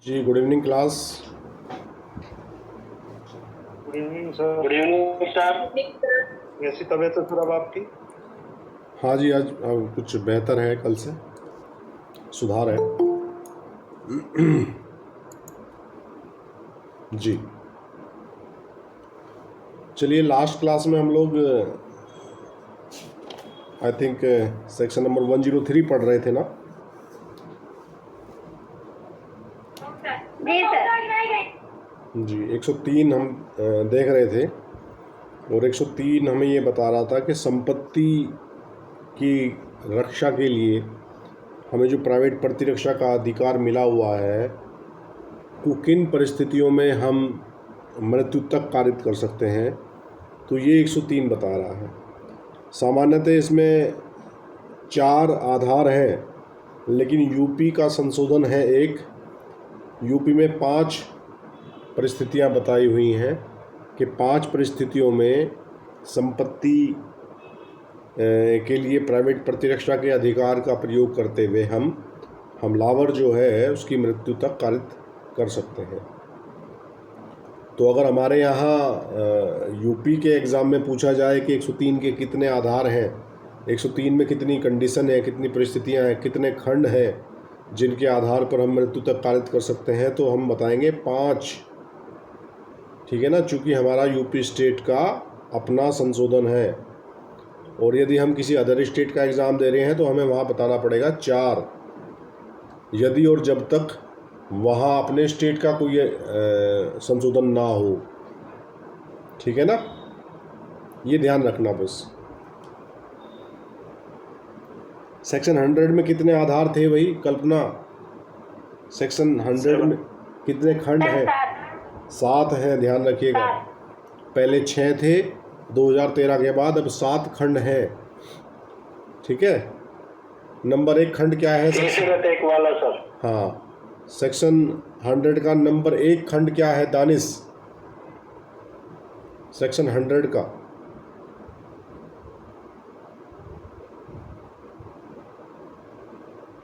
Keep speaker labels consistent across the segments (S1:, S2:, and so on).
S1: जी good evening class.
S2: Good evening sir.
S3: Good evening sir.
S2: कैसी तबीयत है सर अब आपकी?
S1: हाँ जी, आज कुछ बेहतर है, कल से सुधार है। जी चलिए, लास्ट क्लास में हम लोग आई थिंक सेक्शन नंबर 103 पढ़ रहे थे ना।
S3: जी सर।
S1: जी 103 हम देख रहे थे, और 103 हमें ये बता रहा था कि संपत्ति की रक्षा के लिए हमें जो प्राइवेट प्रतिरक्षा का अधिकार मिला हुआ है, को किन परिस्थितियों में हम मृत्यु तक कारित कर सकते हैं, तो ये 103 बता रहा है। सामान्यतः इसमें 4 आधार हैं, लेकिन यूपी का संशोधन है एक। यूपी में 5 परिस्थितियां बताई हुई हैं कि 5 परिस्थितियों में संपत्ति के लिए प्राइवेट प्रतिरक्षा के अधिकार का प्रयोग करते हुए हम हमलावर जो है उसकी मृत्यु तक कारित कर सकते हैं। तो अगर हमारे यहाँ यूपी के एग्ज़ाम में पूछा जाए कि 103 के कितने आधार हैं, 103 में कितनी कंडीशन है, कितनी परिस्थितियाँ हैं, कितने खंड हैं जिनके आधार पर हम मृत्यु तक कारित कर सकते हैं, तो हम बताएंगे 5। ठीक है ना, चूँकि हमारा यूपी स्टेट का अपना संशोधन है, और यदि हम किसी अदर स्टेट का एग्ज़ाम दे रहे हैं तो हमें वहाँ बताना पड़ेगा 4, यदि और जब तक वहाँ अपने स्टेट का कोई संशोधन ना हो। ठीक है ना, ये ध्यान रखना बस। सेक्शन 100 में कितने आधार थे भाई कल्पना? सेक्शन 100 में कितने खंड हैं? 7 हैं, ध्यान रखिएगा। पहले 6 थे 2013 के बाद, अब 7 खंड हैं। ठीक है। नंबर 1 खंड क्या है?
S3: एक वाला सर।
S1: हाँ, सेक्शन 100 का नंबर 1 खंड क्या है दानिश? सेक्शन 100 का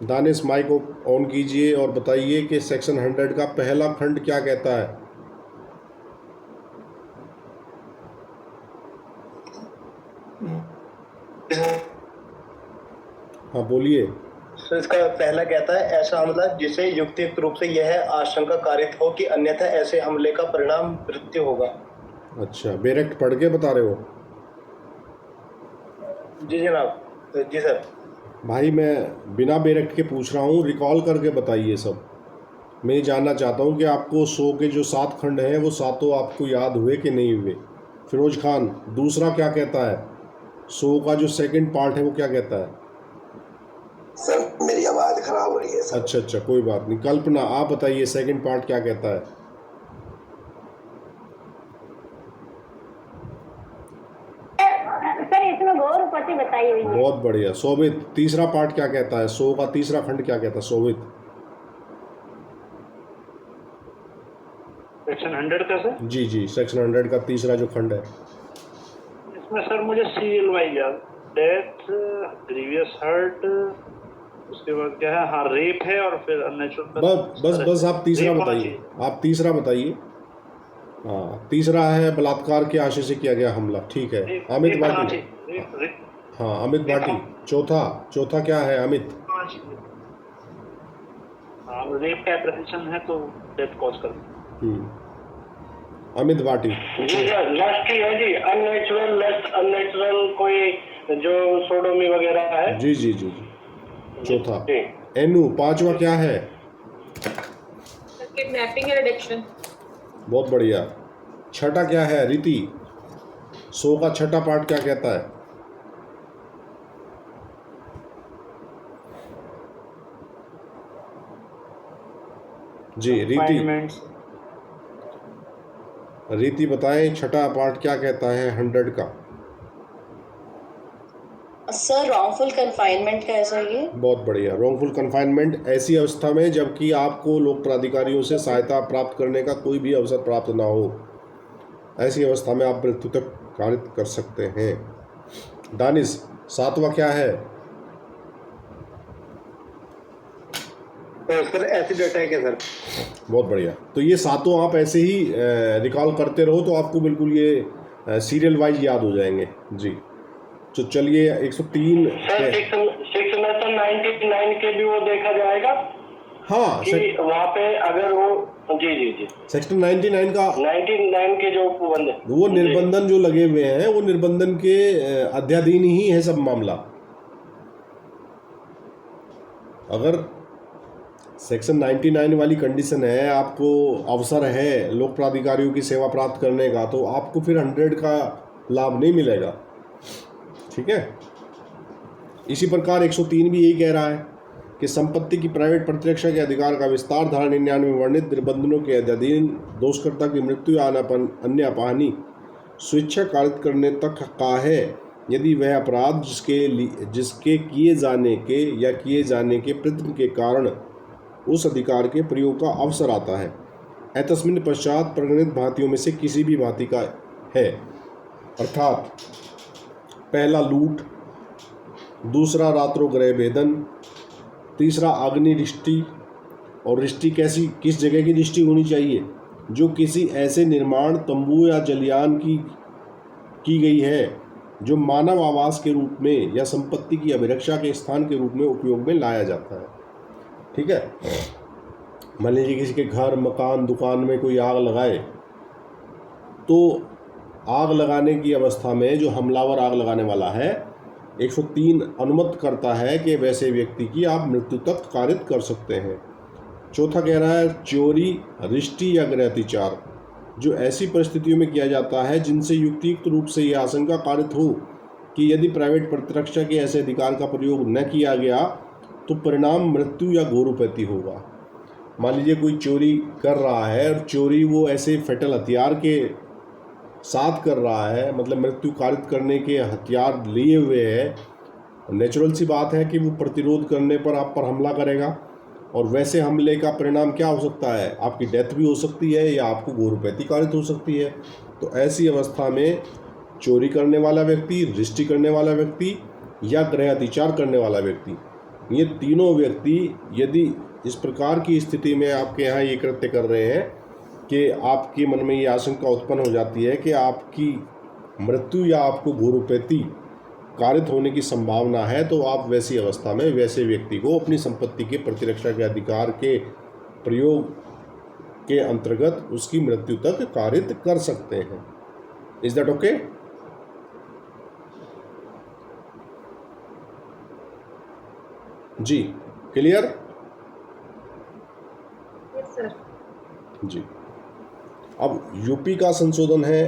S1: दानिश माइक ऑन कीजिए और बताइए कि सेक्शन 100 का पहला खंड क्या कहता है। हाँ बोलिए।
S4: तो इसका पहला कहता है, ऐसा हमला जिसे युक्तियुक्त रूप से यह आशंका कारित हो कि अन्यथा ऐसे हमले का परिणाम मृत्यु होगा।
S1: अच्छा, डायरेक्ट पढ़ के बता रहे हो?
S4: जी जनाब। जी सर।
S1: भाई मैं बिना डायरेक्ट के पूछ रहा हूँ, रिकॉल करके बताइए सब। मैं ये जानना चाहता हूँ कि आपको 100 के जो 7 खंड हैं वो सातों आपको याद हुए कि नहीं हुए। फिरोज खान, दूसरा क्या कहता है? 100 का जो सेकंड पार्ट है वो क्या कहता है?
S5: सर मेरी आवाज खराब हो रही है सर।
S1: अच्छा, कोई बात नहीं। कल्पना आप बताइए, सेकंड पार्ट क्या कहता है?
S3: सर इसमें गौर उपपत्ति बताई हुई है।
S1: बहुत बढ़िया। शोभित, तीसरा पार्ट क्या कहता है? 100 का तीसरा खंड क्या कहता है? शोभित।
S2: सेक्शन 100 का सर?
S1: जी सेक्शन 100 का तीसरा जो खंड है।
S2: इसमें सर मुझे सीरियल वाइज याद, डेथ, ग्रीवियस हर्ट, उसके बाद क्या है, हाँ रेप है, और फिर अननेचुरल।
S1: बस आप तीसरा बताइए। आप तीसरा बताइए। हाँ, तीसरा है बलात्कार के आशय से किया गया हमला। ठीक है, अमित भाटी। हाँ अमित भाटी। चौथा क्या है अमित?
S2: रेप का एप्रीहेंशन है तो डेथ कॉज कर।
S1: अमित भाटी।
S3: जी सर, लास्ट है जी, अननेचुरल कोई जो सोडोमी वगैरह है।
S1: जी चौथा। एनु, पांचवा क्या है?
S6: Kidnapping and addiction.
S1: बहुत बढ़िया। छठा क्या है रीति? 100 का छठा पार्ट क्या कहता है? जी रीति बताएं, छठा पार्ट क्या कहता है 100 का?
S6: सर रॉन्गफुल कन्फाइनमेंट का ऐसा ये।
S1: बहुत बढ़िया। रॉन्गफुल कन्फाइनमेंट ऐसी अवस्था में जबकि आपको लोक प्राधिकारियों से सहायता प्राप्त करने का कोई भी अवसर प्राप्त ना हो, ऐसी अवस्था में आप मृत्यु तक कारित कर सकते हैं। दानिश, सातवां क्या है?
S4: तो सर एसिड अटैक है सर।
S1: बहुत बढ़िया। तो ये सातों आप ऐसे ही रिकॉल करते रहो तो आपको बिल्कुल ये सीरियल वाइज याद हो जाएंगे जी। तो चलिए 103
S3: सर सेक्शन 99 के भी वो देखा जाएगा
S1: हाँ
S3: कि वहाँ पे अगर वो जी
S1: सेक्शन 99 का
S3: 99 के जो बंदे
S1: वो निर्बंधन जो लगे हुए हैं वो निर्बंधन के अध्याधीन ही है सब मामला। अगर सेक्शन 99 वाली कंडीशन है, आपको अवसर है लोक प्राधिकारियों की सेवा प्राप्त करने का, तो आपको फिर 100 का लाभ नहीं मिलेगा। ठीक है। इसी प्रकार 103 भी यही कह रहा है कि संपत्ति की प्राइवेट प्रतिरक्षा के अधिकार का विस्तार धारा 99 में वर्णित निर्बंधनों के अधीन दोषकर्ता की मृत्यु या अन्य अपहानि स्वेच्छा कारित करने तक का है, यदि वह अपराध जिसके किए जाने के या किए जाने के प्रयत्न के कारण उस अधिकार के प्रयोग का अवसर आता है, एतस्मिन् पश्चात प्रगणित भांतियों में से किसी भी भांति का है। अर्थात पहला लूट, दूसरा रात्रों गृह भेदन, तीसरा अग्नि रिष्टि। और रिष्टि किस जगह की रिष्टि होनी चाहिए? जो किसी ऐसे निर्माण, तंबू या जलयान की गई है जो मानव आवास के रूप में या संपत्ति की अभिरक्षा के स्थान के रूप में उपयोग में लाया जाता है। ठीक है। मान लीजिए किसी के घर, मकान, दुकान में कोई आग लगाए, तो आग लगाने की अवस्था में जो हमलावर आग लगाने वाला है 103 अनुमत करता है कि वैसे व्यक्ति की आप मृत्यु तक कारित कर सकते हैं। चौथा कह रहा है चोरी, रिष्टि या गृहतिचार, जो ऐसी परिस्थितियों में किया जाता है जिनसे युक्तियुक्त रूप से यह आशंका कारित हो कि यदि प्राइवेट प्रतिरक्षा के ऐसे अधिकार का प्रयोग न किया गया तो परिणाम मृत्यु या घोरोपैती होगा। मान लीजिए कोई चोरी कर रहा है और चोरी वो ऐसे फैटल हथियार के साथ कर रहा है, मतलब मृत्यु कारित करने के हथियार लिए हुए है। नेचुरल सी बात है कि वो प्रतिरोध करने पर आप पर हमला करेगा, और वैसे हमले का परिणाम क्या हो सकता है? आपकी डेथ भी हो सकती है या आपको घोरोपैती कारित हो सकती है। तो ऐसी अवस्था में चोरी करने वाला व्यक्ति, रिष्टि करने वाला व्यक्ति या गृहतिचार करने वाला व्यक्ति, ये तीनों व्यक्ति यदि इस प्रकार की स्थिति में आपके यहाँ ये कृत्य कर रहे हैं कि आपके मन में ये आशंका उत्पन्न हो जाती है कि आपकी मृत्यु या आपको घोरोपैती कारित होने की संभावना है, तो आप वैसी अवस्था में वैसे व्यक्ति को अपनी संपत्ति के प्रतिरक्षा के अधिकार के प्रयोग के अंतर्गत उसकी मृत्यु तक कारित कर सकते हैं। Is that okay? जी, क्लियर?
S6: Yes sir.
S1: जी। अब यूपी का संशोधन है।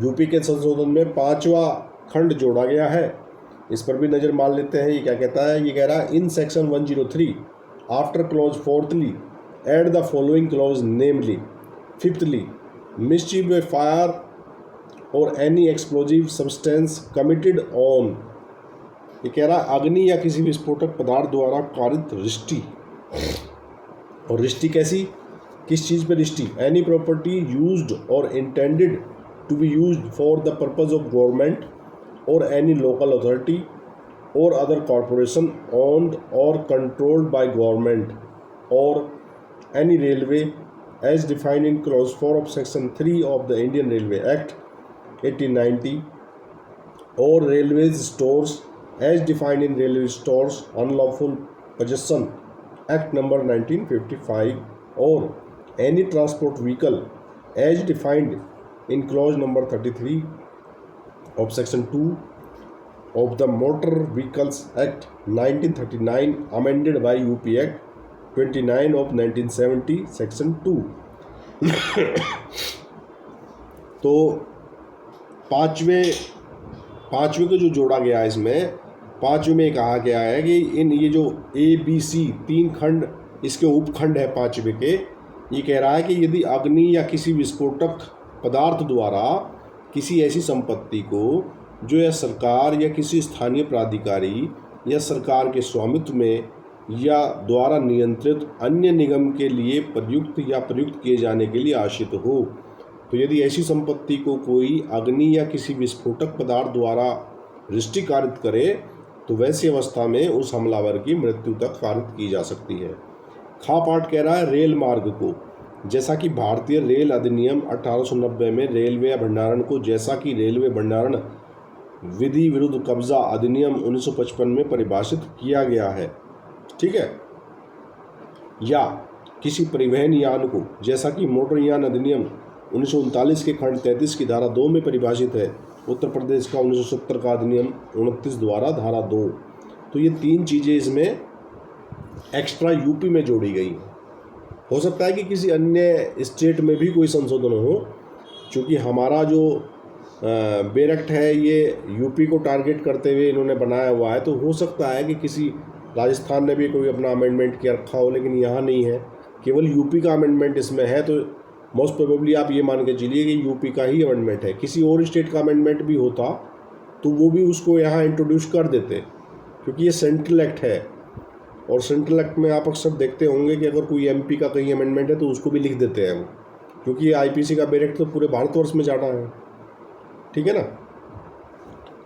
S1: यूपी के संशोधन में 5वां खंड जोड़ा गया है। इस पर भी नज़र मार लेते हैं। ये क्या कहता है? ये कह रहा है in section 103 after clause 4thly add the following clause namely 5thly mischief by fire और any explosive substance committed on. ये कह रहा है अग्नि या किसी विस्फोटक पदार्थ द्वारा कारित रिष्टि। और रिष्टि कैसी? किस चीज़ पे रिष्टि? Any property used or intended to be used for the purpose of government or any local authority or other corporation owned or controlled by government or any railway as defined in clause 4 of section 3 of the Indian Railway Act 1890 or railways stores as defined in Railway Stores Unlawful Possession Act number 1955 or any transport vehicle as defined in clause number 33 of section 2 of the Motor Vehicles Act 1939 amended by UP Act 29 of 1970 section 2। तो पांचवें को जो जोड़ा गया है इसमें, पांचवें में कहा गया है कि इन ये जो ABC 3 खंड इसके उपखंड है पांचवें के, ये कह रहा है कि यदि अग्नि या किसी विस्फोटक पदार्थ द्वारा किसी ऐसी संपत्ति को जो या सरकार या किसी स्थानीय प्राधिकारी या सरकार के स्वामित्व में या द्वारा नियंत्रित अन्य निगम के लिए प्रयुक्त या प्रयुक्त किए जाने के लिए आश्रित हो, तो यदि ऐसी संपत्ति को कोई अग्नि या किसी विस्फोटक पदार्थ द्वारा रिष्टि कारित करे तो वैसी अवस्था में उस हमलावर की मृत्यु तक कारित की जा सकती है। खा पाठ कह रहा है रेल मार्ग को, जैसा कि भारतीय रेल अधिनियम 1890 में रेलवे भंडारण को जैसा कि रेलवे भंडारण विधि विरुद्ध कब्जा अधिनियम 1955 में परिभाषित किया गया है, ठीक है। या किसी परिवहन यान को जैसा कि मोटर यान अधिनियम 1939 के खंड 33 की धारा 2 में परिभाषित है, उत्तर प्रदेश का 1970 का अधिनियम 29 द्वारा धारा 2। तो ये 3 चीज़ें इसमें एक्स्ट्रा यूपी में जोड़ी गई हैं। हो सकता है कि किसी अन्य स्टेट में भी कोई संशोधन हो, क्योंकि हमारा जो बेरक्ट है ये यूपी को टारगेट करते हुए इन्होंने बनाया हुआ है, तो हो सकता है कि किसी राजस्थान ने भी कोई अपना अमेंडमेंट किया रखा हो, लेकिन यहाँ नहीं है, केवल यूपी का अमेंडमेंट इसमें है। तो मोस्ट प्रोबेबली आप ये मान के चलिए कि यूपी का ही अमेंडमेंट है। किसी और स्टेट का अमेंडमेंट भी होता तो वो भी उसको यहाँ इंट्रोड्यूस कर देते, क्योंकि ये सेंट्रल एक्ट है। और सेंट्रल एक्ट में आप अक्सर देखते होंगे कि अगर कोई एमपी का कहीं अमेंडमेंट है तो उसको भी लिख देते हैं वो, क्योंकि ये आईपीसी का बेरेक्ट तो पूरे भारतवर्ष में जाना है, ठीक है ना।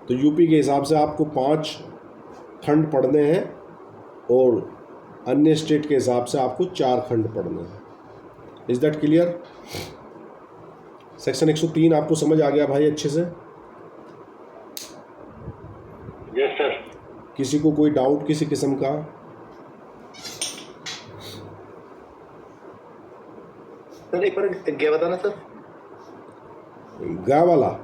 S1: तो यूपी के हिसाब से आपको 5 खंड पढ़ने हैं और अन्य स्टेट के हिसाब से आपको 4 खंड पढ़ने हैं। Is that clear? सेक्शन 103 आपको समझ आ गया भाई अच्छे से?
S3: Yes sir.
S1: किसी को कोई डाउट किसी किस्म का?
S4: सर एक बार क्या बताना सर?
S1: गा वाला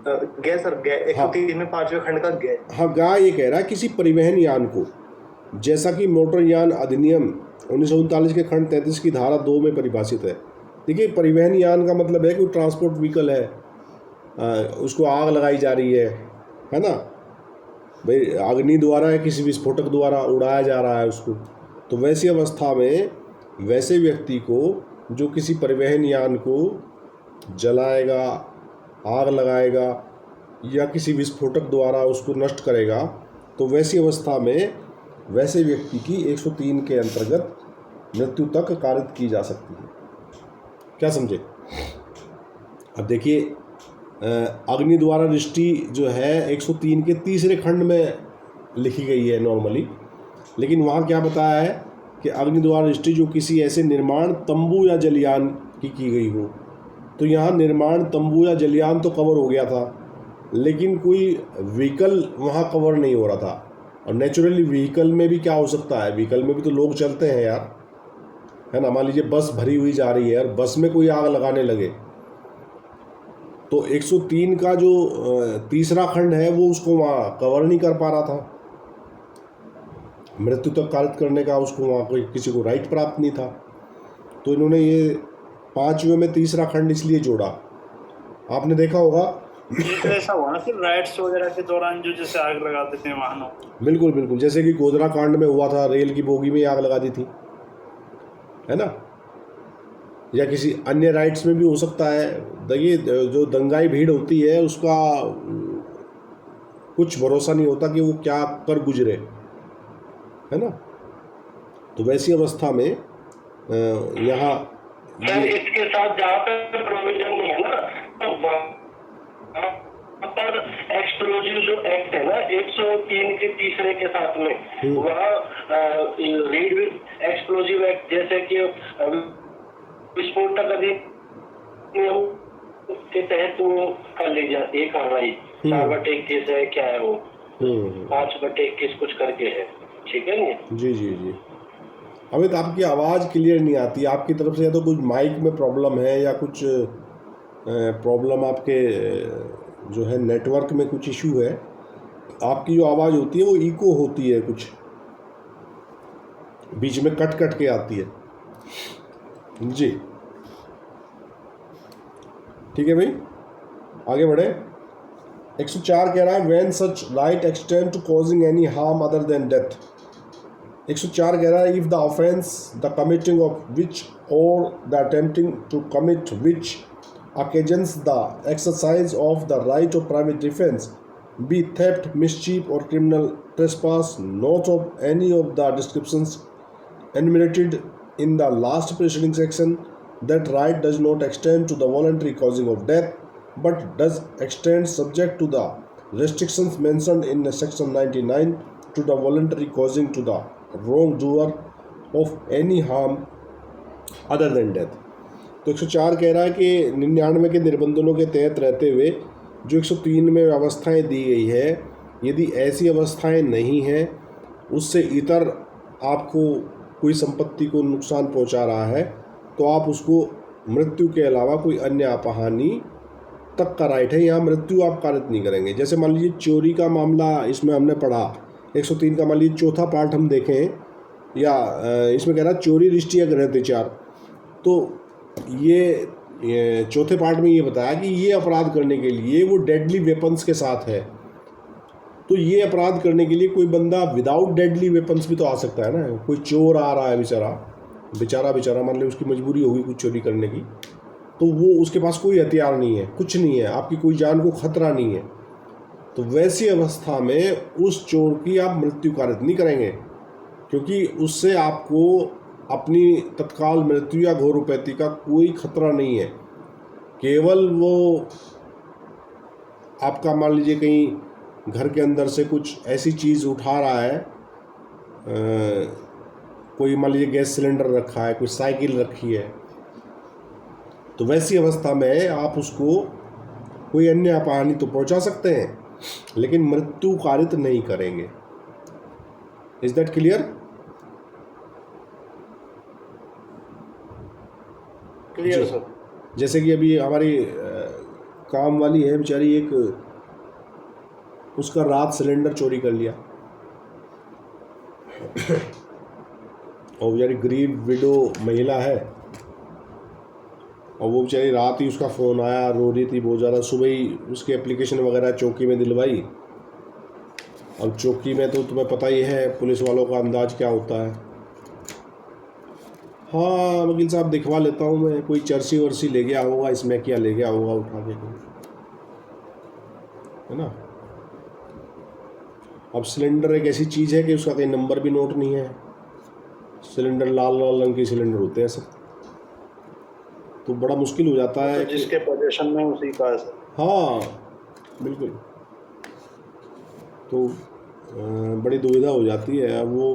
S4: गै सर, गै 103 में 5वें खंड का गै।
S1: हाँ, गा ये कह रहा है किसी परिवहन यान को जैसा कि मोटर यान अधिनियम 1939 के खंड 33 की धारा 2 में परिभाषित है। देखिए, परिवहन यान का मतलब है कि ट्रांसपोर्ट व्हीकल है, उसको आग लगाई जा रही है ना भाई, अग्नि द्वारा या किसी विस्फोटक द्वारा उड़ाया जा रहा है उसको। तो वैसी अवस्था में वैसे व्यक्ति को जो किसी परिवहन यान को जलाएगा, आग लगाएगा या किसी विस्फोटक द्वारा उसको नष्ट करेगा, तो वैसी अवस्था में वैसे व्यक्ति की 103 के अंतर्गत मृत्यु तक कारित की जा सकती है। क्या समझे? अब देखिए, अग्नि द्वारा दृष्टि जो है 103 के 3रे खंड में लिखी गई है नॉर्मली, लेकिन वहाँ क्या बताया है कि अग्नि द्वारा दृष्टि जो किसी ऐसे निर्माण तंबू या जलयान की गई हो। तो यहाँ निर्माण तंबू या जलयान तो कवर हो गया था, लेकिन कोई व्हीकल वहाँ कवर नहीं हो रहा था। और नेचुरली व्हीकल में भी क्या हो सकता है, व्हीकल में भी तो लोग चलते हैं यार, है ना। मान लीजिए बस भरी हुई जा रही है और बस में कोई आग लगाने लगे, तो 103 का जो 3रा खंड है वो उसको वहाँ कवर नहीं कर पा रहा था, मृत्यु तक कारित करने का उसको वहाँ कोई किसी को राइट प्राप्त नहीं था। तो इन्होंने ये 5वें में 3रा खंड इसलिए जोड़ा। आपने देखा होगा
S2: तो ऐसा हुआ ना फिर राइट्स वगैरह के दौरान जो जैसे आग लगा देते हैं वाहनों।
S1: बिल्कुल बिल्कुल, जैसे कि गोधरा कांड में हुआ था, रेल की बोगी में आग लगा दी थी, है ना। या किसी अन्य राइट्स में भी हो सकता है। देखिए, जो दंगाई भीड़ होती है उसका कुछ भरोसा नहीं होता कि वो क्या कर गुजरे, है ना। तो वैसी अवस्था में यहाँ
S3: इसके साथ जहाँ पे प्रोविजन नहीं है ना, तो वहाँ पर एक्सप्लोजिव जो एक्ट है ना 103 के 3रे के साथ में, वहाँ रीड विद एक्सप्लोजिव एक्ट जैसे कि विस्फोटक अधिनियम के तहत वो कर ली जाती है कार्रवाई। 4/21 है, क्या है वो 5/21 कुछ करके है, ठीक है नहीं?
S1: जी जी जी। अमित, आपकी आवाज़ क्लियर नहीं आती, आपकी तरफ से या तो कुछ माइक में प्रॉब्लम है या कुछ प्रॉब्लम आपके जो है नेटवर्क में कुछ इशू है। आपकी जो आवाज़ होती है वो इको होती है, कुछ बीच में कट कट के आती है जी। ठीक है भाई, आगे बढ़े। 104 कह रहा है when such right extend to causing any harm other than death. 104 कह रहा है if the offence the committing of which और the attempting to commit which occasions the exercise of the right of private defense be theft, mischief or criminal trespass, not of any of the descriptions enumerated in the last preceding section, that right does not extend to the voluntary causing of death but does extend subject to the restrictions mentioned in section 99 to the voluntary causing to the wrongdoer of any harm other than death। तो 104 कह रहा है कि 99 के निबंधनों के तहत रहते हुए जो 103 में व्यवस्थाएं दी गई है, यदि ऐसी अवस्थाएं नहीं हैं उससे इतर आपको कोई संपत्ति को नुकसान पहुंचा रहा है, तो आप उसको मृत्यु के अलावा कोई अन्य आपहानि तक का राइट है, यहाँ मृत्यु आप कारित नहीं करेंगे। जैसे मान लीजिए चोरी का मामला इसमें हमने पढ़ा 103 का, मान लीजिए चौथा पार्ट हम देखें, या इसमें कह रहा है चोरी रिष्टि या गृहत्याचार, तो ये चौथे पार्ट में ये बताया कि ये अपराध करने के लिए वो डेडली वेपन्स के साथ है। तो ये अपराध करने के लिए कोई बंदा विदाउट डेडली वेपन्स भी तो आ सकता है ना। कोई चोर आ रहा है बेचारा मान लो उसकी मजबूरी होगी कुछ चोरी करने की, तो वो उसके पास कोई हथियार नहीं है, कुछ नहीं है, आपकी कोई जान को खतरा नहीं है, तो वैसी अवस्था में उस चोर की आप मृत्यु कारित नहीं करेंगे, क्योंकि उससे आपको अपनी तत्काल मृत्यु या घोर उपैती का कोई खतरा नहीं है। केवल वो आपका मान लीजिए कहीं घर के अंदर से कुछ ऐसी चीज़ उठा रहा है, कोई मान लीजिए गैस सिलेंडर रखा है, कोई साइकिल रखी है, तो वैसी अवस्था में आप उसको कोई अन्य अपहानि तो पहुंचा सकते हैं, लेकिन मृत्यु कारित नहीं करेंगे। Is that clear?
S2: Clear sir.
S1: जैसे कि अभी हमारी काम वाली है बेचारी, एक उसका रात सिलेंडर चोरी कर लिया और बेचारी गरीब विडो महिला है, और वो बेचारी रात ही उसका फ़ोन आया, रो रही थी बहुत ज़्यादा। सुबह ही उसकी एप्लीकेशन वगैरह चौकी में दिलवाई। अब चौकी में तो तुम्हें पता ही है पुलिस वालों का अंदाज क्या होता है। हाँ वकील साहब दिखवा लेता हूँ मैं, कोई चर्सी वर्सी ले गया होगा, इसमें क्या ले गया होगा उठा के, है ना। अब सिलेंडर एक ऐसी चीज़ है कि उसका कहीं नंबर भी नोट नहीं है। सिलेंडर लाल लाल रंग के सिलेंडर होते हैं सब, तो बड़ा मुश्किल हो जाता है।
S2: तो जिसके पोजीशन में उसी का है सर।
S1: हाँ बिल्कुल, तो बड़ी दुविधा हो जाती है। अब वो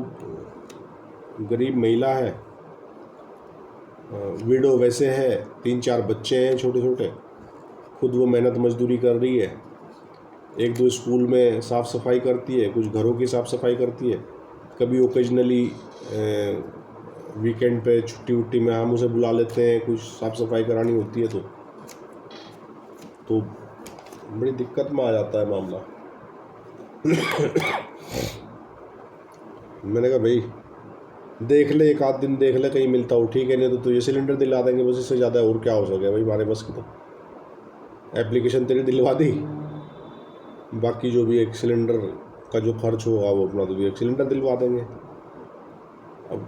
S1: गरीब महिला है, विडो वैसे है, 3-4 बच्चे हैं छोटे छोटे, खुद वो मेहनत मजदूरी कर रही है, 1-2 स्कूल में साफ़ सफाई करती है, कुछ घरों की साफ़ सफाई करती है, कभी ओकेजनली वीकेंड पे छुट्टी वुट्टी में हम उसे बुला लेते हैं, कुछ साफ़ सफाई करानी होती है, तो बड़ी दिक्कत में आ जाता है मामला। मैंने कहा भाई देख ले, एक आध दिन देख ले, कहीं मिलता हो ठीक है, नहीं तो ये सिलेंडर दिला देंगे बस, इससे ज़्यादा और क्या हो सके भाई हमारे बस की। तो एप्लीकेशन तेरी दिलवा दी, बाकी जो भी एक सिलेंडर का जो खर्च होगा वो अपना, तो भी एक सिलेंडर दिलवा देंगे। अब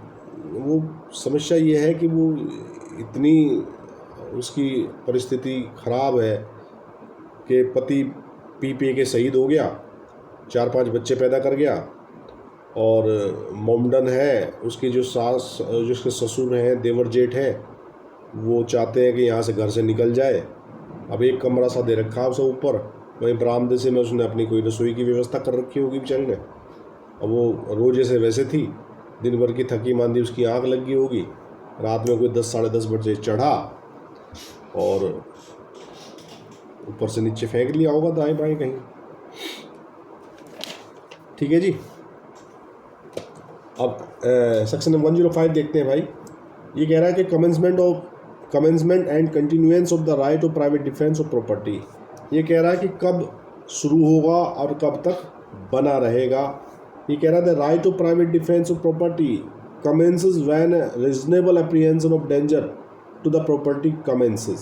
S1: वो समस्या ये है कि वो इतनी उसकी परिस्थिति ख़राब है कि पति पी के शहीद हो गया, 4-5 बच्चे पैदा कर गया, और मोमडन है उसकी जो सास, जिसके ससुर हैं, देवर जेठ हैं, वो चाहते हैं कि यहाँ से घर से निकल जाए। अब एक कमरा सा दे रखा है उसे ऊपर, वहीं बरामदे से में उसने अपनी कोई रसोई की व्यवस्था कर रखी होगी बेचारी ने। अब वो रोजे से वैसे थी, दिन भर की थकी मांदी उसकी आँख लग गई होगी, रात में कोई 10-10:30 बजे चढ़ा और ऊपर से नीचे फेंक लिया होगा दाएं बाएं कहीं। ठीक है जी। अब सेक्शन 105 देखते हैं भाई। ये कह रहा है कि commencement and continuance of the right of private defence of property. ये कह रहा है कि कब शुरू होगा और कब तक बना रहेगा। ये कह रहा है the right of private defence of property commences when a reasonable apprehension of danger to the property commences।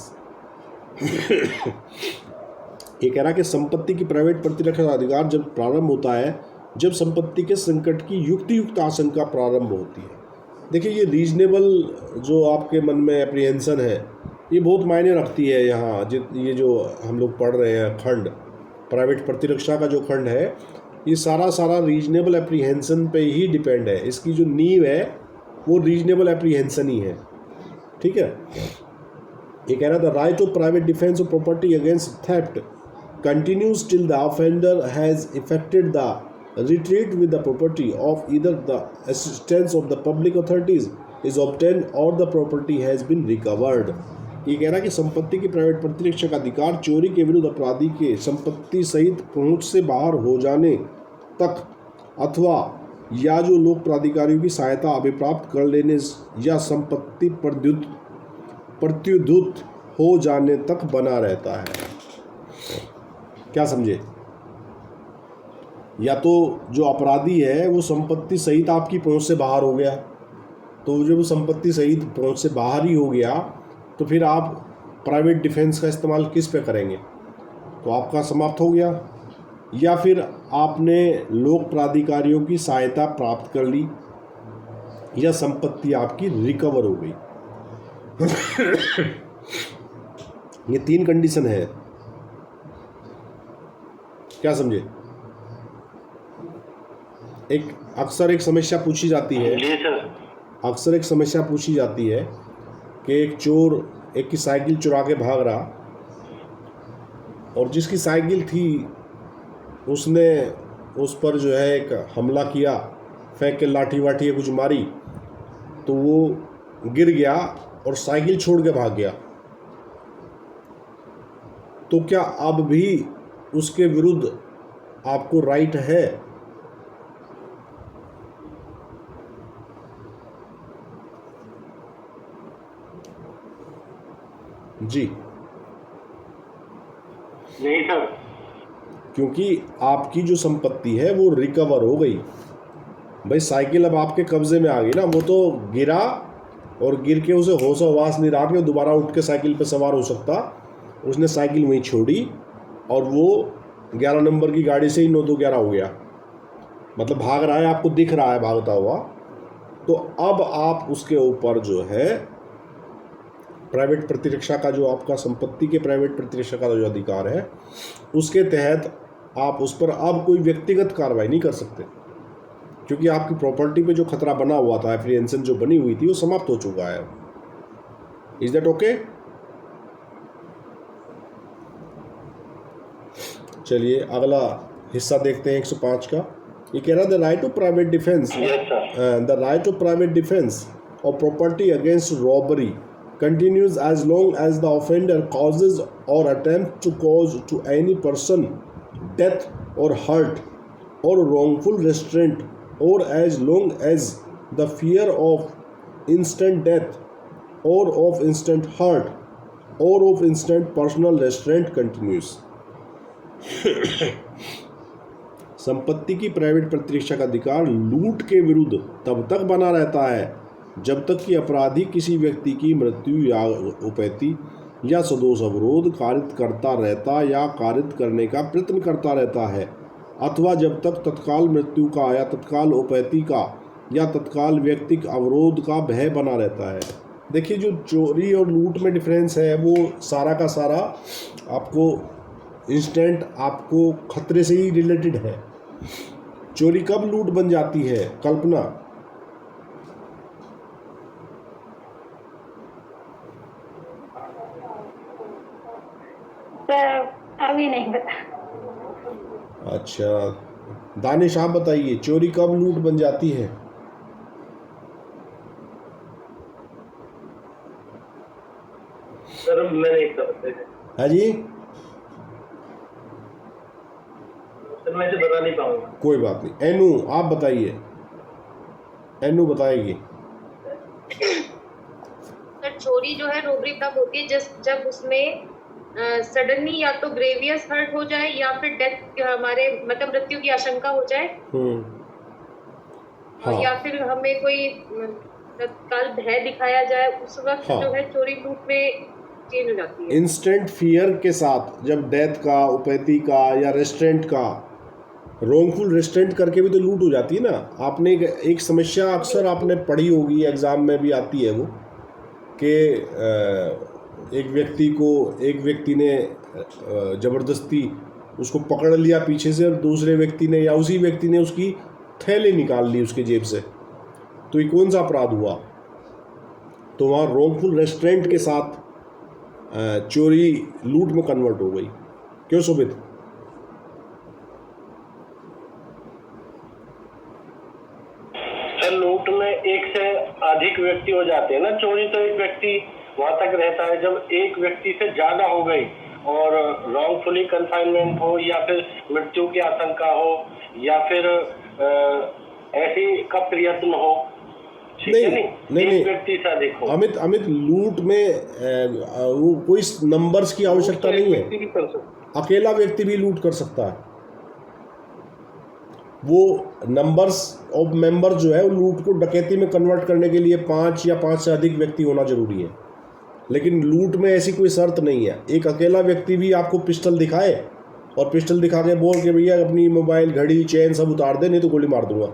S1: ये कह रहा है कि संपत्ति की प्राइवेट प्रतिरक्षा अधिकार जब प्रारंभ होता है जब संपत्ति के संकट की युक्त आशंका प्रारंभ होती है। देखिए ये रीजनेबल जो आपके मन में एप्रीहेंशन है ये बहुत मायने रखती है। यहाँ ये जो हम लोग पढ़ रहे हैं खंड, प्राइवेट प्रतिरक्षा का जो खंड है, ये सारा रीजनेबल एप्रीहेंशन पे ही डिपेंड है। इसकी जो नींव है वो रीजनेबल एप्रीहेंशन ही है। ठीक है। ये कह रहा था right of private defence of property against theft continues till the offender has effected the retreat with the property of either the assistance of the public authorities is obtained or the property has been recovered। ये कह रहा है कि संपत्ति की private प्रतिरक्षा का अधिकार चोरी के विरुद्ध अपराधी के संपत्ति सहित पहुंच से बाहर हो जाने तक अथवा या जो लोक प्राधिकारियों की सहायता अभिप्राप्त कर लेने या संपत्ति प्रत्युद्धुत हो जाने तक बना रहता है। क्या समझे? या तो जो अपराधी है वो संपत्ति सहित आपकी पहुंच से बाहर हो गया, तो जब वो संपत्ति सहित पहुंच से बाहर ही हो गया तो फिर आप प्राइवेट डिफेंस का इस्तेमाल किस पे करेंगे? तो आपका समाप्त हो गया। या फिर आपने लोक प्राधिकारियों की सहायता प्राप्त कर ली या संपत्ति आपकी रिकवर हो गई। ये 3 कंडीशन है। क्या समझे? अक्सर एक समस्या पूछी जाती है, अक्सर एक समस्या पूछी जाती है कि एक चोर एक की साइकिल चुरा के भाग रहा और जिसकी साइकिल थी उसने उस पर जो है एक हमला किया, फेंक के लाठी वाठी कुछ मारी, तो वो गिर गया और साइकिल छोड़ के भाग गया। तो क्या अब भी उसके विरुद्ध आपको राइट है? जी
S3: नहीं सर,
S1: क्योंकि आपकी जो संपत्ति है वो रिकवर हो गई। भाई साइकिल अब आपके कब्जे में आ गई ना, वो तो गिरा और गिर के उसे होश हवास नहीं रहा कि दोबारा उठ के साइकिल पे सवार हो सकता। उसने साइकिल वहीं छोड़ी और वो 11 नंबर की गाड़ी से ही 9-2-11 हो गया, मतलब भाग रहा है, आपको दिख रहा है भागता हुआ। तो अब आप उसके ऊपर जो है प्राइवेट प्रतिरक्षा का, जो आपका संपत्ति के प्राइवेट प्रतिरक्षा का जो अधिकार है, उसके तहत आप उस पर अब कोई व्यक्तिगत कार्रवाई नहीं कर सकते, क्योंकि आपकी प्रॉपर्टी पे जो खतरा बना हुआ था, एप्रीहेंशन जो बनी हुई थी, वो समाप्त हो चुका है। Is that okay? चलिए अगला हिस्सा देखते हैं 105 का। ये कह रहा है the right to private defence, the right to private defence of property against robbery continues as long as the offender causes or attempts to cause to any person death or hurt or wrongful restraint, or as long as the fear of instant death or of instant hurt or of instant personal restraint continues। संपत्ति की private प्रतिरक्षा का अधिकार लूट के विरुद्ध तब तक बना रहता है जब तक कि अपराधी किसी व्यक्ति की मृत्यु या उपैती या सदोष अवरोध कारित करता रहता या कारित करने का प्रयत्न करता रहता है, अथवा जब तक तत्काल मृत्यु का या तत्काल उपैती का या तत्काल व्यक्तिक अवरोध का भय बना रहता है। देखिए जो चोरी और लूट में डिफरेंस है वो सारा का सारा आपको इंस्टेंट आपको खतरे से ही रिलेटेड है। चोरी कब लूट बन जाती है? कल्पना,
S7: अभी नहीं बता।
S1: अच्छा दानिश आप बताइए, चोरी कब लूट बन जाती है?
S3: सर मैं नहीं कर
S1: हाँ जी,
S3: सर मैं इसे बता नहीं पाऊंगा।
S1: कोई बात नहीं। एनू आप बताइए, एनू बताएगी।
S7: सर चोरी जो है रोबरी तब होती है जब उसमें सडनली या तो ग्रेवियस हर्ट हो जाए या फिर डेथ, हमारे मतलब मृत्यु की आशंका हो जाए,
S1: हाँ।
S7: या फिर हमें कोई तत्काल भय दिखाया जाए, उस वक्त
S1: हाँ।
S7: जो है चोरी लूट में चेंज हो जाती है।
S1: इंस्टेंट फियर के साथ जब डेथ का, उपैती का या रेस्ट्रेंट का, रोंगफुल रेस्ट्रेंट करके भी तो लूट हो जाती है ना। आपने एक समस्या अक्सर आपने पढ़ी होगी, एग्ज़ाम में भी आती है वो, कि एक व्यक्ति ने ज़बरदस्ती उसको पकड़ लिया पीछे से और दूसरे व्यक्ति ने या उसी व्यक्ति ने उसकी थैली निकाल ली उसके जेब से, तो ये कौन सा अपराध हुआ? तो वहाँ रोंगफुल रेस्ट्रेंट के साथ चोरी लूट में कन्वर्ट हो गई। क्यों शोभित?
S3: अधिक व्यक्ति हो जाते हैं ना, चोरी तो एक व्यक्ति वहां तक रहता है, जब एक व्यक्ति से ज्यादा हो गई और रॉन्गफुली कन्फाइनमेंट हो या फिर मृत्यु की आशंका हो या फिर ऐसी का प्रयत्न हो, ठीक है नहीं, एक व्यक्ति से अधिक हो।
S1: अमित लूट में वो कोई नंबर्स की आवश्यकता नहीं है, अकेला व्यक्ति भी लूट कर सकता है। वो नंबर्स ऑफ मेंबर जो है वो लूट को डकैती में कन्वर्ट करने के लिए 5 या 5 से अधिक व्यक्ति होना जरूरी है, लेकिन लूट में ऐसी कोई शर्त नहीं है। एक अकेला व्यक्ति भी आपको पिस्टल दिखाए और पिस्टल दिखा के बोल के भैया अपनी मोबाइल घड़ी चेन सब उतार दे, नहीं तो गोली मार दूंगा,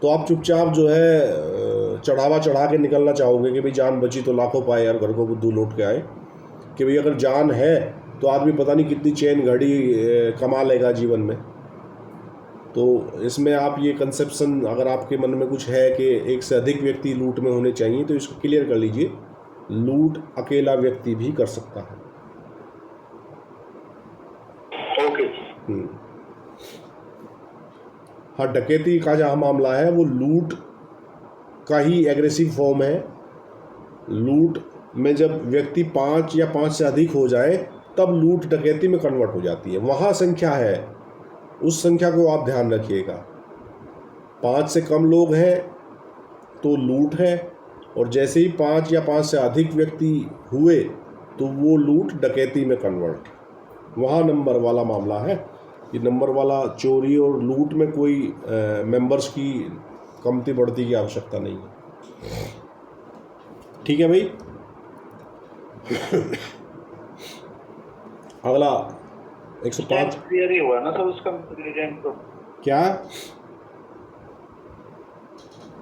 S1: तो आप चुपचाप जो है चढ़ावा चढ़ा के निकलना चाहोगे कि भाई जान बची तो लाखों पाए यार, घर को बुद्धू लौट के आए, कि भाई अगर जान है तो आदमी पता नहीं कितनी चेन घड़ी कमा लेगा जीवन में। तो इसमें आप ये कंसेप्शन अगर आपके मन में कुछ है कि एक से अधिक व्यक्ति लूट में होने चाहिए तो इसको क्लियर कर लीजिए, लूट अकेला व्यक्ति भी कर सकता है।
S3: ओके।
S1: हाँ, डकैती का जहाँ मामला है वो लूट का ही एग्रेसिव फॉर्म है। लूट में जब व्यक्ति 5 या 5 से अधिक हो जाए तब लूट डकैती में कन्वर्ट हो जाती है। वहाँ संख्या है, उस संख्या को आप ध्यान रखिएगा। 5 से कम लोग हैं तो लूट है, और जैसे ही 5 या 5 से अधिक व्यक्ति हुए तो वो लूट डकैती में कन्वर्ट, वहाँ नंबर वाला मामला है। ये नंबर वाला चोरी और लूट में कोई मेंबर्स की कमती बढ़ती की आवश्यकता नहीं है। ठीक है भाई। अगला 105
S2: क्लियर ही हुआ ना सर उसका इंग्रेडिएंट तो
S1: क्या?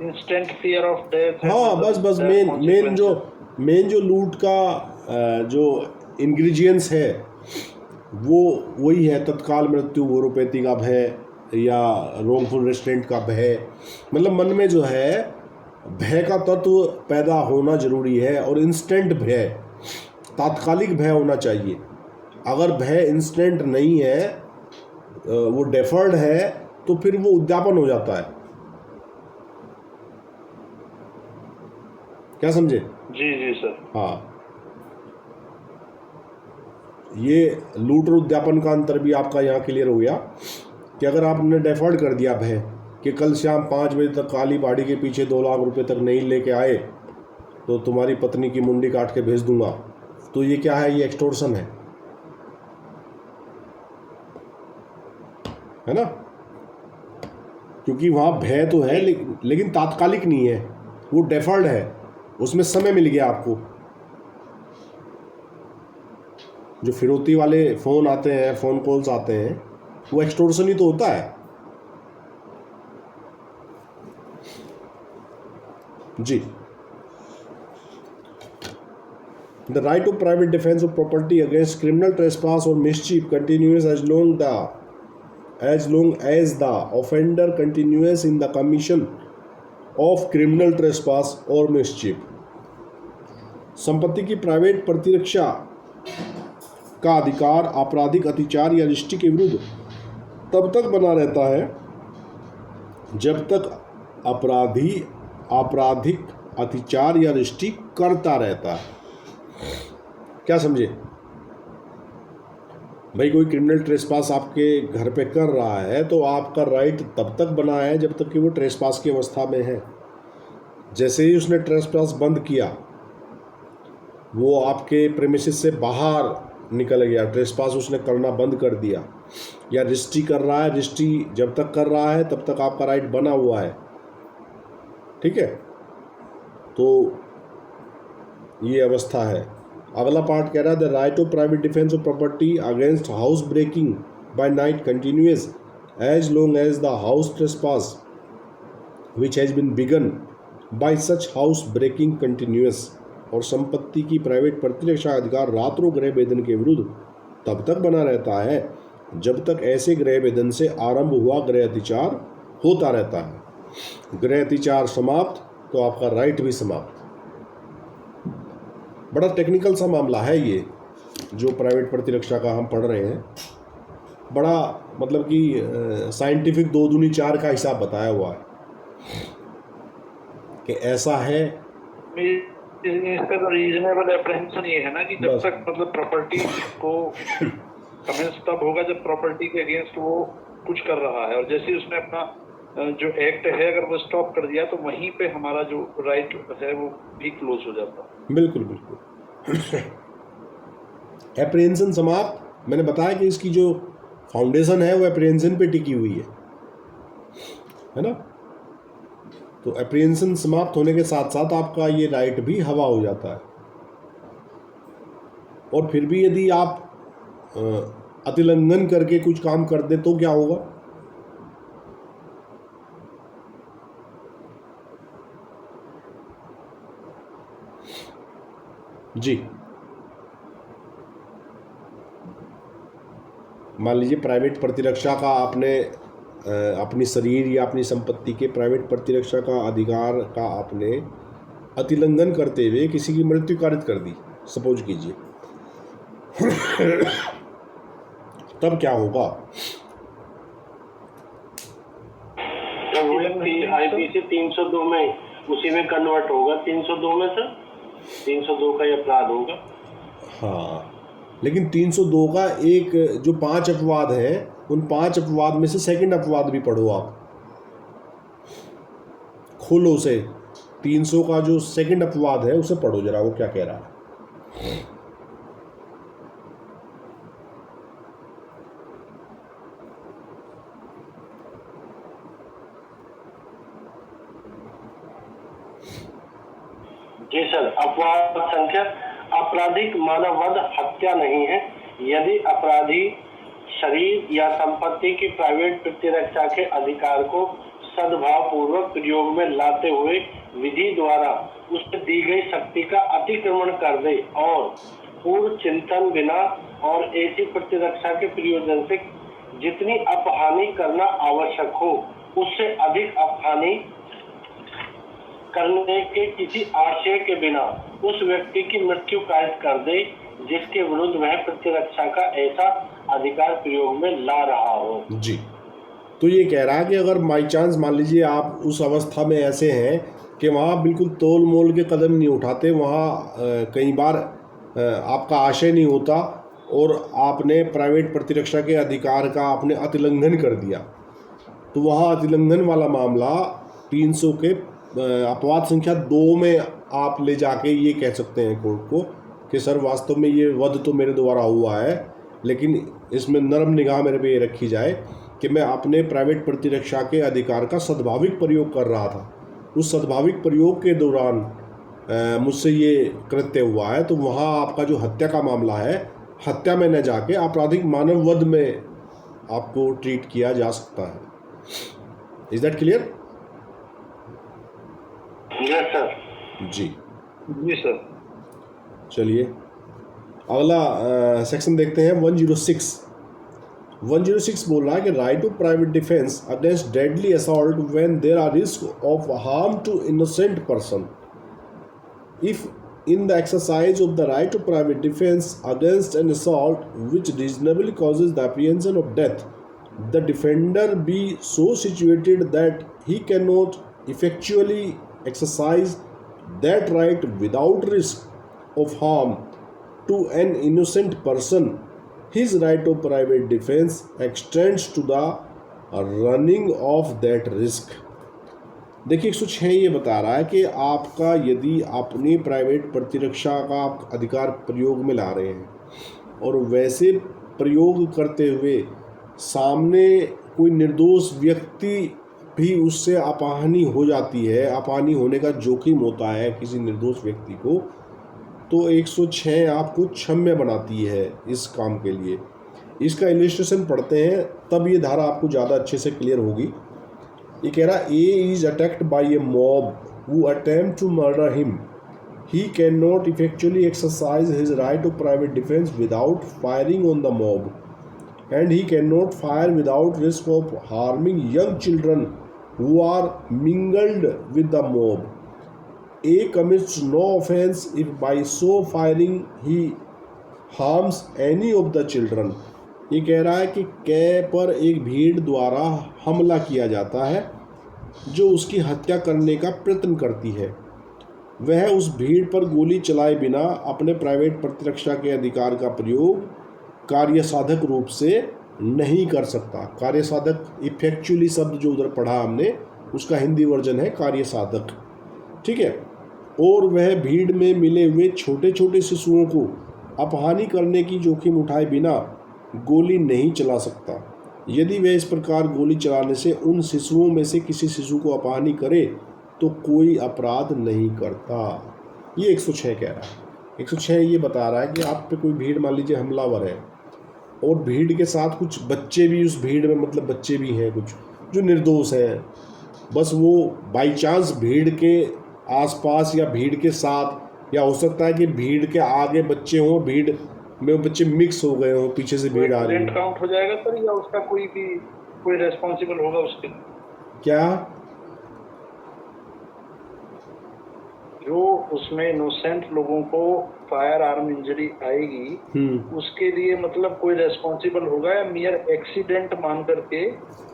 S2: Instant fear of death.
S1: हाँ, बस मेन जो लूट का जो इंग्रेडिएंट्स है वो वही है, तत्काल मृत्यु, वोरोपैथी का भय या रोंगफुल रेस्ट्रेंट का भय। मतलब मन में जो है भय का तत्व पैदा होना जरूरी है, और इंस्टेंट भय, तात्कालिक भय होना चाहिए। अगर भय इंस्टेंट नहीं है, वो डेफर्ड है, तो फिर वो उद्यापन हो जाता है। क्या समझे?
S2: जी सर।
S1: हाँ, ये लूट और उद्यापन का अंतर भी आपका यहाँ क्लियर हो गया कि अगर आपने डेफर्ड कर दिया भय कि कल शाम 5 बजे तक काली बाड़ी के पीछे 2 लाख रुपए तक नहीं लेके आए तो तुम्हारी पत्नी की मुंडी काट के भेज दूंगा, तो ये क्या है? ये एक्सटोर्शन है ना? क्योंकि वहाँ भय तो है लेकिन तात्कालिक नहीं है, वो डेफर्ड है, उसमें समय मिल गया आपको। जो फिरौती वाले फ़ोन आते हैं, फ़ोन कॉल्स आते हैं, वो एक्सटोर्शन ही तो होता है जी। The right of private defence of property against criminal trespass और mischief continues as long as the offender continues in the commission of criminal trespass or mischief। संपत्ति की प्राइवेट प्रतिरक्षा का अधिकार आपराधिक अत्याचार या रिष्टि के विरुद्ध तब तक बना रहता है जब तक अपराधी आपराधिक अत्याचार या रिष्टि करता रहता है। क्या समझे भाई? कोई क्रिमिनल ट्रेसपास आपके घर पे कर रहा है तो आपका राइट तब तक बना है जब तक कि वो ट्रेसपास की अवस्था में है। जैसे ही उसने ट्रेसपास बंद किया, वो आपके प्रेमिसेस से बाहर निकल गया, ट्रेसपास उसने करना बंद कर दिया, या रिस्ट्री कर रहा है, रिस्ट्री जब तक कर रहा है तब तक आपका राइट बना हुआ है। ठीक है, तो ये अवस्था है। अगला पार्ट कह रहा है the right of private defence of property against house breaking by night continues as long as the house trespass which has been began by such house breaking continues. और संपत्ति की प्राइवेट प्रतिरक्षा अधिकार रात्रों गृह भेदन के विरुद्ध तब तक बना रहता है जब तक ऐसे गृह भेदन से आरंभ हुआ गृह अत्याचार होता रहता है। गृह अत्याचार समाप्त तो आपका राइट भी समाप्त। बड़ा टेक्निकल सा मामला है ये जो प्राइवेट प्रतिरक्षा का हम पढ़ रहे हैं। बड़ा मतलब कि साइंटिफिक 2 दूनी 4 का हिसाब बताया हुआ है। कि ऐसा है।
S2: इसका तो रीजनेबल एप्रहेंशन ये है ना कि जब
S1: बस।
S2: तक मतलब प्रॉपर्टी को कमेंस तब होगा जब प्रॉपर्टी के अगेंस्ट वो कुछ कर रहा है, और जैसे ही उसने अपना जो एक्ट है अगर वो स्टॉप कर दिया तो वहीं पे हमारा जो राइट है वो भी क्लोज हो जाता है।
S1: बिल्कुल बिल्कुल। एप्रहेंशन समाप्त। मैंने बताया कि इसकी जो फाउंडेशन है वो एप्रहेंशन पे टिकी हुई है ना। तो एप्रहेंशन समाप्त होने के साथ साथ आपका ये राइट भी हवा हो जाता है। और फिर भी यदि आप अतिलंघन करके कुछ काम कर दे तो क्या होगा? जी, मान लीजिए प्राइवेट प्रतिरक्षा का आपने अपनी शरीर या अपनी संपत्ति के प्राइवेट प्रतिरक्षा का अधिकार का आपने अतिलंघन करते हुए किसी की मृत्यु कारित कर दी, सपोज कीजिए। तब क्या होगा?
S3: आईपीसी 302 में उसी में कन्वर्ट होगा। 302 में सर 302 का ये अपराध होगा।
S1: हाँ, लेकिन 302 का एक जो 5 अपवाद हैं उन 5 अपवाद में से सेकंड अपवाद भी पढ़ो आप, खोलो उसे। 300 का जो सेकंड अपवाद है उसे पढ़ो जरा, वो क्या कह रहा है।
S3: जी सर, अपवाद संख्या आपराधिक मानववध हत्या नहीं है यदि अपराधी शरीर या संपत्ति की प्राइवेट प्रतिरक्षा के अधिकार को सद्भाव पूर्वक प्रयोग में लाते हुए विधि द्वारा उससे दी गई शक्ति का अतिक्रमण कर दे और पूर्व चिंतन बिना और ऐसी प्रतिरक्षा के प्रयोजन से जितनी अपहानि करना आवश्यक हो उससे अधिक अपहानि करने के किसी आशय के बिना उस व्यक्ति की मृत्यु कायद कर दे जिसके विरुद्ध वह प्रतिरक्षा का ऐसा अधिकार प्रयोग में ला रहा हो।
S1: जी, तो ये कह रहा है कि अगर बाई चांस मान लीजिए आप उस अवस्था में ऐसे हैं कि वहाँ बिल्कुल तोल मोल के कदम नहीं उठाते, वहाँ कई बार आपका आशय नहीं होता और आपने प्राइवेट प्रतिरक्षा के अधिकार का आपने अतिलंघन कर दिया, तो वहाँ अतिलंघन वाला मामला 300 के अपवाद संख्या 2 में आप ले जाके ये कह सकते हैं कोर्ट को कि सर वास्तव में ये वध तो मेरे द्वारा हुआ है, लेकिन इसमें नरम निगाह मेरे पे ये रखी जाए कि मैं अपने प्राइवेट प्रतिरक्षा के अधिकार का सद्भाविक प्रयोग कर रहा था, उस सद्भाविक प्रयोग के दौरान मुझसे ये कृत्य हुआ है। तो वहाँ आपका जो हत्या का मामला है, हत्या में न जाके आपराधिक मानव वध में आपको ट्रीट किया जा सकता है। Is that clear?
S3: Yes sir.
S1: जी
S2: जी सर।
S1: चलिए अगला सेक्शन देखते हैं। 106 बोल रहा है कि right to private defence against deadly assault when there are risk of harm to innocent person if in the exercise of the right to private defense against an assault which reasonably causes the apprehension of death, the defender be so situated that he cannot effectually exercise that right without risk of harm to an innocent person, his right of private defense extends to the running of that risk. देखिए 106 ये बता रहा है कि आपका यदि अपनी private प्रतिरक्षा का आप अधिकार प्रयोग में ला रहे हैं और वैसे प्रयोग करते हुए सामने कोई निर्दोष व्यक्ति भी उससे अपहानि हो जाती है, अपहानि होने का जोखिम होता है किसी निर्दोष व्यक्ति को, तो 106 आपको क्षम्य बनाती है इस काम के लिए। इसका इलस्ट्रेशन पढ़ते हैं तब ये धारा आपको ज़्यादा अच्छे से क्लियर होगी। ये कह रहा A is attacked by a mob who attempt to murder him, he can not effectually exercise his right of private defence without firing on the mob and he can not fire without risk of harming young children who are mingled with the mob. A commits no offense if by so firing he harms any of the children। ये कह रहा है कि कै पर एक भीड़ द्वारा हमला किया जाता है जो उसकी हत्या करने का प्रयत्न करती है। वह उस भीड़ पर गोली चलाए बिना अपने प्राइवेट प्रतिरक्षा के अधिकार का प्रयोग कार्यसाधक रूप से नहीं कर सकता। कार्यसाधक इफेक्चुअली शब्द जो उधर पढ़ा हमने, उसका हिंदी वर्जन है कार्यसाधक, ठीक है। और वह भीड़ में मिले हुए छोटे छोटे शिशुओं को अपहानि करने की जोखिम उठाए बिना गोली नहीं चला सकता। यदि वह इस प्रकार गोली चलाने से उन शिशुओं में से किसी शिशु को अपहानि करे तो कोई अपराध नहीं करता। ये 106 कह रहा है। 106 ये बता रहा है कि आप पे कोई भीड़, मान लीजिए हमलावर है, और भीड़ के साथ कुछ बच्चे भी उस भीड़ में, मतलब बच्चे भी हैं कुछ जो निर्दोष हैं, बस वो बाई चांस भीड़ के आसपास या भीड़ के साथ, या हो सकता है कि भीड़ के आगे बच्चे हों, भीड़ में बच्चे मिक्स हो गए हों, पीछे से भीड़ आ रही है।
S2: काउंट हो जाएगा सर, या उसका कोई रेस्पॉन्सिबल होगा उसके?
S1: क्या
S2: जो उसमें इनोसेंट लोगों को फायर आर्म इंजरी आएगी, उसके लिए मतलब कोई रेस्पॉन्सिबल होगा, या मियर एक्सीडेंट मान करके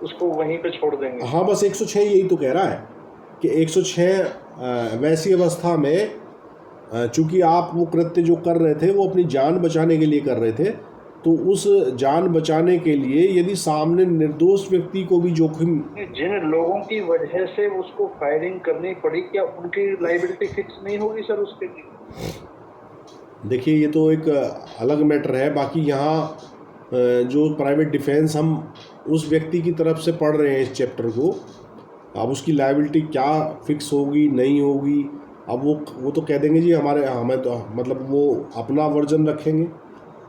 S2: उसको वहीं पे छोड़ देंगे?
S1: हाँ, बस 106 यही तो कह रहा है कि 106 वैसी अवस्था में, चूंकि आप वो कृत्य जो कर रहे थे वो अपनी जान बचाने के लिए कर रहे थे, तो उस जान बचाने के लिए यदि सामने निर्दोष व्यक्ति को भी जोखिम,
S2: जिन लोगों की वजह से उसको फायरिंग करनी पड़ी, क्या उनकी लायबिलिटी फिक्स नहीं होगी सर उसके लिए?
S1: देखिए ये तो एक अलग मैटर है। बाकी यहाँ जो प्राइवेट डिफेंस हम उस व्यक्ति की तरफ से पढ़ रहे हैं इस चैप्टर को, अब उसकी लायबिलिटी क्या फिक्स होगी नहीं होगी, अब वो तो कह देंगे जी हमें तो मतलब वो अपना वर्जन रखेंगे।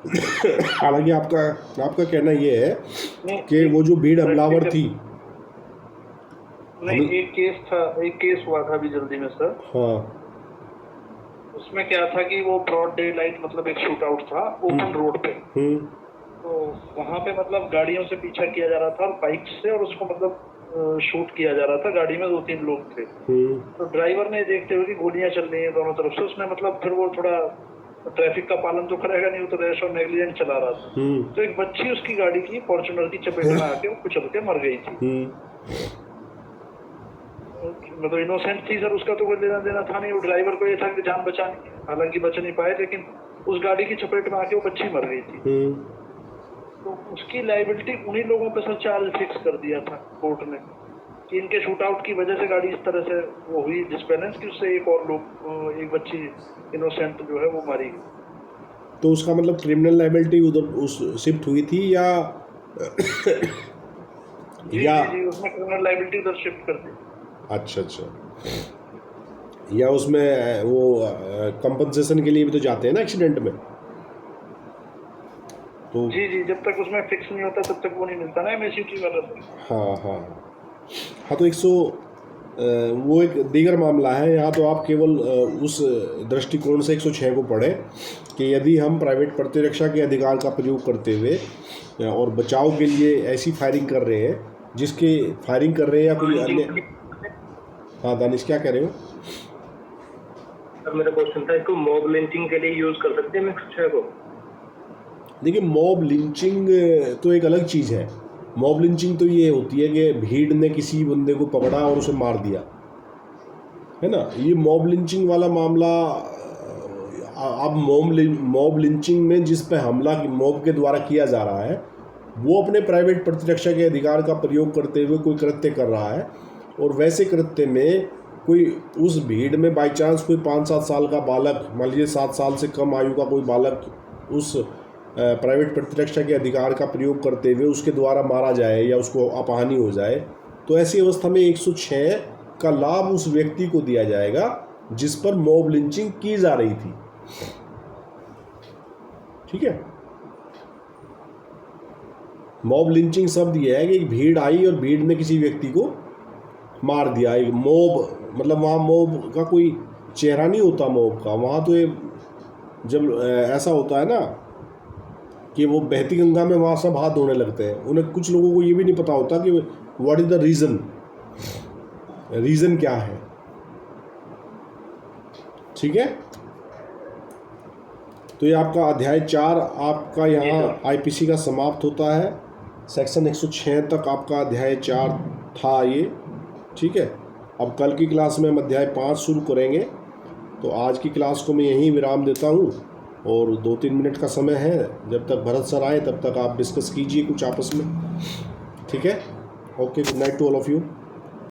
S1: हालांकि आपका कहना ये है कि वो जो भीड़ हमलावर थी,
S2: नहीं, एक केस हुआ था अभी जल्दी में सर।
S1: हाँ,
S2: उसमें क्या था कि वो ब्रॉड डे लाइट, मतलब एक शूट आउट था ओपन रोड पे। तो वहाँ पे मतलब गाड़ियों से पीछा किया जा रहा था और बाइक से, और उसको मतलब शूट किया जा रहा था। गाड़ी में 2-3 लोग थे। तो ड्राइवर ने देखते हुए कि गोलियां चल रही हैं दोनों तरफ से, उसने मतलब फिर वो थोड़ा ट्रैफिक का पालन तो करेगा नहीं, वो तो रैश और नेग्लिजेंट चला रहा था। तो एक बच्ची उसकी गाड़ी की फॉर्च्यूनर की चपेट में आके वो कुचल के मर गई थी। मतलब इनोसेंट थी सर, उसका तो कोई लेना देना था नहीं। वो ड्राइवर को ये था कि जान बचानी, हालांकि बच नहीं पाए, लेकिन उस गाड़ी की चपेट में आके वो बच्ची मर गई थी। तो उसकी लायबिलिटी उन्हीं लोगों पे सर चार्ज फिक्स कर दिया था कोर्ट ने कि इनके शूट आउट की वजह से गाड़ी इस तरह से वो हुई डिसबैलेंस कि उससे एक बच्ची इनोसेंट जो है वो मारी गई।
S1: तो उसका मतलब क्रिमिनल लायबिलिटी उधर उस शिफ्ट हुई थी या
S2: जी, उसमें क्रिमिनल लायबिलिटी उधर शिफ्ट कर दी।
S1: अच्छा, या उसमें वो कंपनसेशन के लिए भी तो जाते हैं ना एक्सीडेंट में, तो
S2: जी, जब तक उसमें फिक्स नहीं होता तब तक वो नहीं मिलता ना एमएसयूटी वाला सर।
S1: हाँ, तो 100 वो एक दीगर मामला है। यहाँ तो आप केवल उस दृष्टिकोण से 106 को पढ़ें कि यदि हम प्राइवेट प्रतिरक्षा के अधिकार का प्रयोग करते हुए और बचाव के लिए ऐसी फायरिंग कर रहे हैं जिसके फायरिंग कर रहे हैं या कोई अन्य। हाँ दानिश, क्या कह रहे हो?
S4: सर मेरा क्वेश्चन था, इसको मॉब लिंचिंग के लिए यूज कर सकते हैं 106 को?
S1: देखिए, मॉब लिंचिंग तो एक अलग चीज़ है। मॉब लिंचिंग तो ये होती है कि भीड़ ने किसी बंदे को पकड़ा और उसे मार दिया, है ना। ये मॉब लिंचिंग वाला मामला, अब मॉब लिंचिंग में जिस पे हमला मॉब के द्वारा किया जा रहा है वो अपने प्राइवेट प्रतिरक्षा के अधिकार का प्रयोग करते हुए कोई कृत्य कर रहा है, और वैसे कृत्य में कोई उस भीड़ में बाई चांस कोई 5-7 साल का बालक, मान लीजिए 7 साल से कम आयु का कोई बालक उस प्राइवेट प्रतिरक्षा के अधिकार का प्रयोग करते हुए उसके द्वारा मारा जाए या उसको अपहानि हो जाए, तो ऐसी अवस्था में 106 का लाभ उस व्यक्ति को दिया जाएगा जिस पर मॉब लिंचिंग की जा रही थी। ठीक है। मॉब लिंचिंग शब्द यह है कि एक भीड़ आई और भीड़ ने किसी व्यक्ति को मार दिया। एक मॉब मतलब वहाँ मॉब का कोई चेहरा नहीं होता मॉब का, वहाँ तो ये जब ऐसा होता है ना कि वो बहती गंगा में वहाँ सब हाथ धोने लगते हैं। उन्हें कुछ लोगों को ये भी नहीं पता होता कि व्हाट इज द रीज़न क्या है। ठीक है। तो ये आपका अध्याय 4 आपका यहाँ आईपीसी का समाप्त होता है। सेक्शन 106 तक आपका अध्याय 4 था ये। ठीक है। अब कल की क्लास में हम अध्याय 5 शुरू करेंगे। तो आज की क्लास को मैं यहीं विराम देता हूँ और 2-3 मिनट का समय है, जब तक भरत सर आए तब तक आप डिस्कस कीजिए कुछ आपस में, ठीक है। Okay, good night to all of you.